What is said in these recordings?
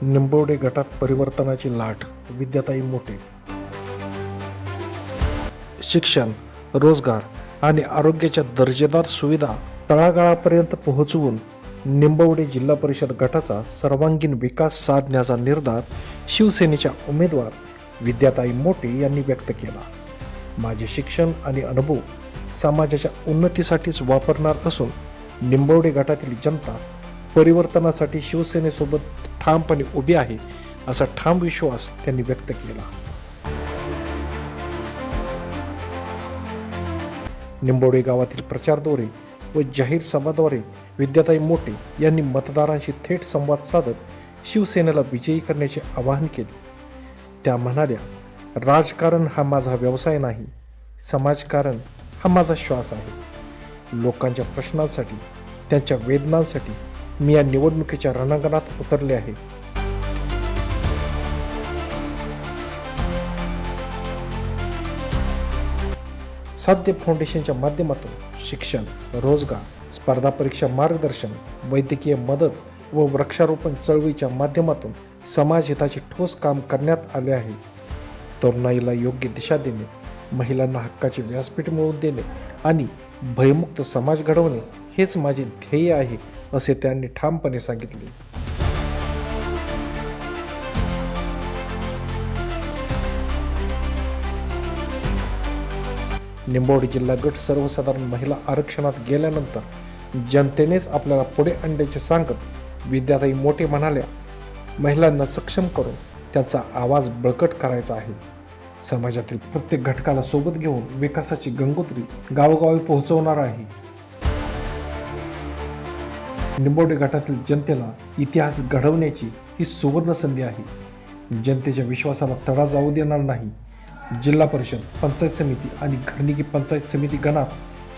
निंबवडे गटात परिवर्तनाची लाट, विद्याताई मोटे. शिक्षण, रोजगार आणि आरोग्याच्या दर्जेदार सुविधा तळागाळापर्यंत पोहोचवून निंबवडे जिल्हा परिषद गटाचा सर्वांगीण विकास साधण्याचा निर्धार शिवसेनेच्या उमेदवार विद्याताई मोटे यांनी व्यक्त केला. माझे शिक्षण आणि अनुभव समाजाच्या उन्नतीसाठीच वापरणार असून निंबवडे गटातील जनता परिवर्तनासाठी शिवसेनेसोबत ठामपणे उभी आहे, असा ठाम विश्वास त्यांनी व्यक्त केला. निंबवडे गावातील प्रचार दौरे व जाहीर सभाद्वारे विद्याताई मोटे यांनी मतदारांशी थेट संवाद साधत शिवसेनेला विजयी करण्याचे आवाहन केले. त्या म्हणाल्या, राजकारण हा माझा व्यवसाय नाही, समाजकारण हा माझा श्वास आहे. लोकांच्या प्रश्नांसाठी, त्यांच्या वेदनांसाठी मी या निवडणुकीच्या रणांगणात उतरले आहे. साध्य फाउंडेशनच्या माध्यमातून शिक्षण, रोजगार, स्पर्धा परीक्षा मार्गदर्शन, वैद्यकीय मदत व वृक्षारोपण चळवळीच्या माध्यमातून समाजहिताचे ठोस काम करण्यात आले आहे. तरुणाईला योग्य दिशा देणे, महिलांना हक्काचे व्यासपीठ मिळवून देणे आणि भयमुक्त समाज घडवणे हेच माझे ध्येय आहे, असे त्यांनी ठामपणे सांगितले. निंबवडे जिल्हा गट सर्वसाधारण महिला आरक्षणात गेल्यानंतर जनतेनेच आपल्याला पुढे आणल्याचे सांगत विद्याताई मोटे म्हणाल्या, महिलांना सक्षम करून त्यांचा आवाज बळकट करायचा आहे. समाजातील प्रत्येक घटकाला सोबत घेऊन विकासाची गंगोत्री गावोगावी पोहोचवणार आहे. निंबवडे गटातील जनतेला इतिहास घडवण्याची ही सुवर्ण संधी आहे. जनतेच्या विश्वासाला तडा जाऊ देणार नाही. जिल्हा परिषद, पंचायत समिती आणि घरनिकी पंचायत समिती गणात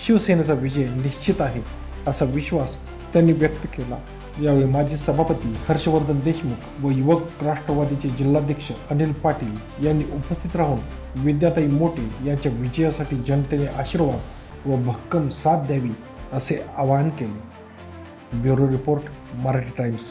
शिवसेनेचा विजय निश्चित आहे, असा विश्वास त्यांनी व्यक्त केला. यावेळी माजी सभापती हर्षवर्धन देशमुख व युवक राष्ट्रवादीचे जिल्हाध्यक्ष अनिल पाटील यांनी उपस्थित राहून विद्याताई मोटे यांच्या विजयासाठी जनतेने आशीर्वाद व भक्कम साथ द्यावी, असे आवाहन केले. Bureau report, Marathi times.